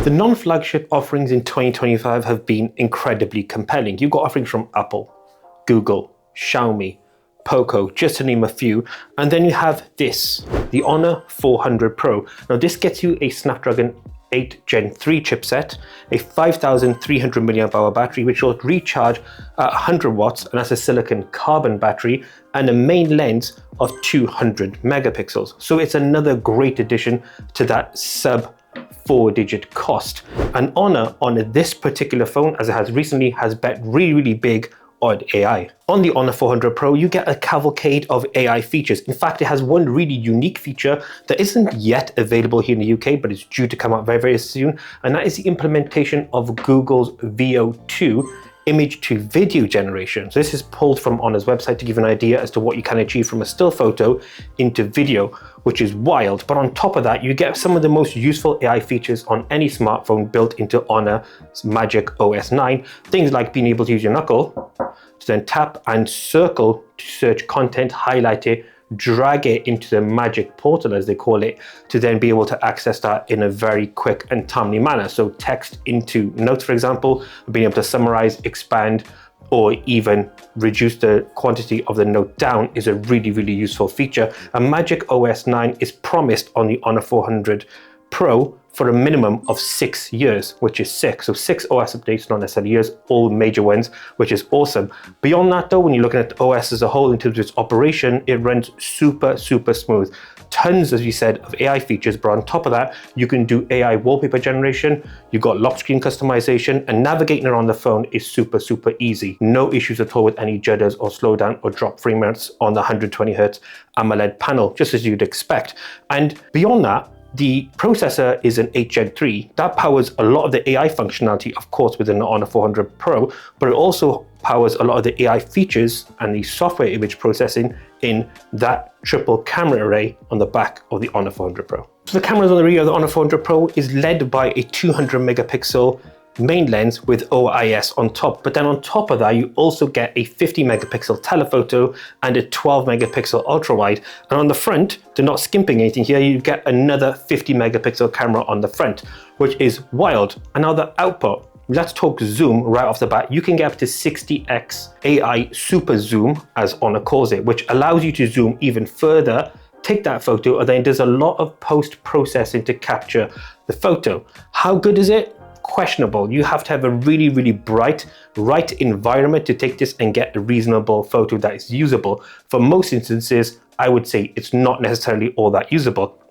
The non-flagship offerings in 2025 have been incredibly compelling. You've got offerings from Apple, Google, Xiaomi, Poco, just to name a few. And then you have this, the Honor 400 Pro. Now this gets you a Snapdragon 8 Gen 3 chipset, a 5,300 mAh battery, which will recharge at 100 watts, and that's a silicon carbon battery, and a main lens of 200 megapixels. So it's another great addition to that sub 4-digit cost. And Honor on this particular phone, as it has recently, has bet really big on AI. On the Honor 400 Pro, you get a cavalcade of AI features. In fact, it has one really unique feature that isn't yet available here in the UK, but it's due to come out very soon, and that is the implementation of Google's Veo 2 image to video generation. So this is pulled from Honor's website to give you an idea as to what you can achieve from a still photo into video, which is wild. But on top of that, you get some of the most useful AI features on any smartphone built into Honor's Magic OS 9. Things like being able to use your knuckle to then tap and circle to search content, highlight it, drag it into the Magic Portal, as they call it, to then be able to access that in a very quick and timely manner. So text into notes, for example, being able to summarize, expand, or even reduce the quantity of the note down is a really useful feature. And Magic OS 9 is promised on the Honor 400 Pro for a minimum of 6 years, which is sick. So 6 OS updates, not necessarily years, all major ones, which is awesome. Beyond that though, when you're looking at the OS as a whole in terms of its operation, it runs super smooth. Tons, as we said, of AI features, but on top of that, you can do AI wallpaper generation, you've got lock screen customization, and navigating around the phone is super easy. No issues at all with any jitters or slowdown or drop frame rates on the 120Hz AMOLED panel, just as you'd expect. And beyond that, the processor is an 8 Gen 3. That powers a lot of the AI functionality, of course, within the Honor 400 Pro, but it also powers a lot of the AI features and the software image processing in that triple camera array on the back of the Honor 400 Pro. So the cameras on the rear of the Honor 400 Pro is led by a 200 megapixel main lens with OIS on top, but then on top of that you also get a 50 megapixel telephoto and a 12 megapixel ultra wide, and on the front, they're not skimping anything here, you get another 50 megapixel camera on the front, which is wild. And now the output, let's talk zoom right off the bat. You can get up to 60x AI Superzoom, as Honor calls it, which allows you to zoom even further, take that photo, and then there's a lot of post-processing to capture the photo. How good is it? Questionable. You have to have a really bright, right environment to take this and get a reasonable photo that is usable. For most instances, I would say it's not necessarily all that usable,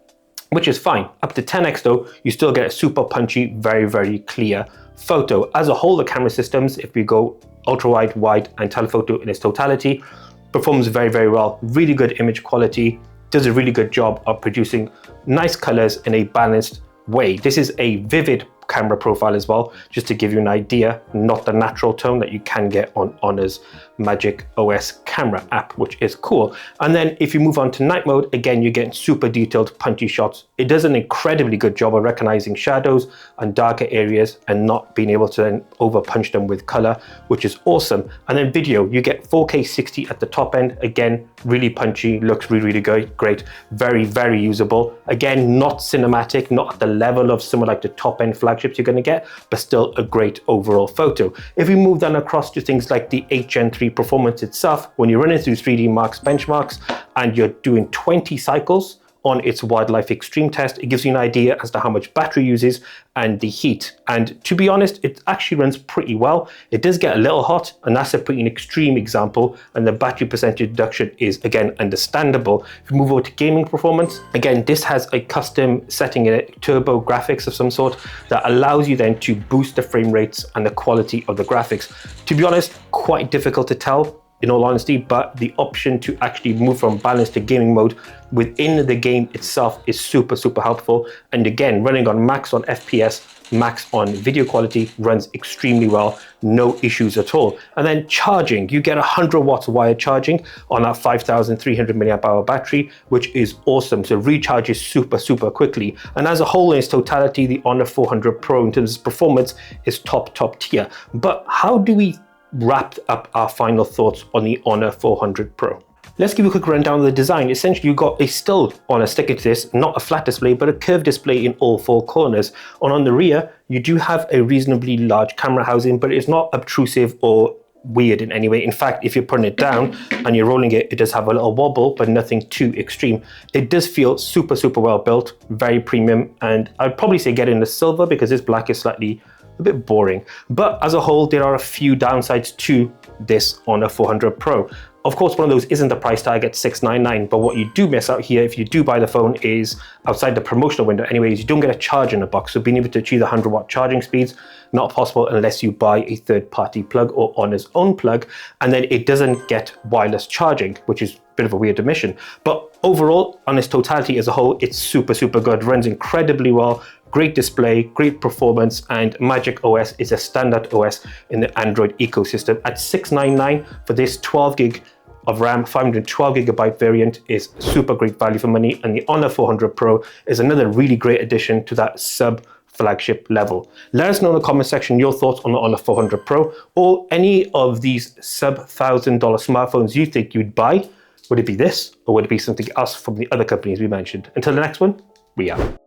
which is fine. Up to 10x though, you still get a super punchy, very clear photo. As a whole, the camera systems, if we go ultra wide, wide, and telephoto in its totality, performs very well. Really good image quality, does a really good job of producing nice colors in a balanced way. This is a vivid camera profile as well, just to give you an idea, not the natural tone that you can get on Honor's Magic OS camera app, which is cool. And then if you move on to night mode, again, you're getting super detailed, punchy shots. It does an incredibly good job of recognizing shadows and darker areas and not being able to then over punch them with color, which is awesome. And then video, you get 4K 60 at the top end. Again, really punchy, looks really great, very usable. Again, not cinematic, not at the level of some of like the top end flagships you're going to get, but still a great overall photo. If we move then across to things like the 8 Gen 3 performance itself, when you're running through 3D Mark's benchmarks and you're doing 20 cycles on its wildlife extreme test, it gives you an idea as to how much battery uses and the heat. And to be honest, it actually runs pretty well. It does get a little hot, and that's a pretty extreme example, and the battery percentage reduction is again understandable. If we move over to gaming performance, again, this has a custom setting in it, turbo graphics of some sort, that allows you then to boost the frame rates and the quality of the graphics. To be honest, quite difficult to tell, in all honesty, but the option to actually move from balance to gaming mode within the game itself is super helpful. And again, running on max on FPS, max on video quality, runs extremely well, no issues at all. And then charging, you get 100 watts wired charging on that 5,300 mAh battery, which is awesome. So recharges super quickly. And as a whole, in its totality, the Honor 400 Pro in terms of performance is top tier. But how do we wrap up our final thoughts on the Honor 400 Pro? Let's give you a quick rundown of the design. Essentially, you've got a still on a sticker to this, not a flat display, but a curved display in all four corners. And on the rear, you do have a reasonably large camera housing, but it's not obtrusive or weird in any way. In fact, if you're putting it down and you're rolling it, it does have a little wobble, but nothing too extreme. It does feel super, super well built, very premium. And I'd probably say get in the silver because this black is slightly a bit boring. But as a whole, there are a few downsides to this Honor 400 Pro. Of course, one of those isn't the price tag at $699, but what you do miss out here if you do buy the phone is, outside the promotional window anyways, you don't get a charge in the box. So being able to achieve the 100-watt charging speeds, not possible unless you buy a third-party plug or Honor's own plug. And then it doesn't get wireless charging, which is a bit of a weird omission. But overall, on its totality as a whole, it's super, super good. Runs incredibly well. Great display, great performance, and Magic OS is a standard OS in the Android ecosystem. At $699 for this 12 gig of RAM, 512 gigabyte variant is super great value for money, and the Honor 400 Pro is another really great addition to that sub-flagship level. Let us know in the comment section your thoughts on the Honor 400 Pro or any of these sub-$1,000 smartphones you think you'd buy. Would it be this, or would it be something else from the other companies we mentioned? Until the next one, we out.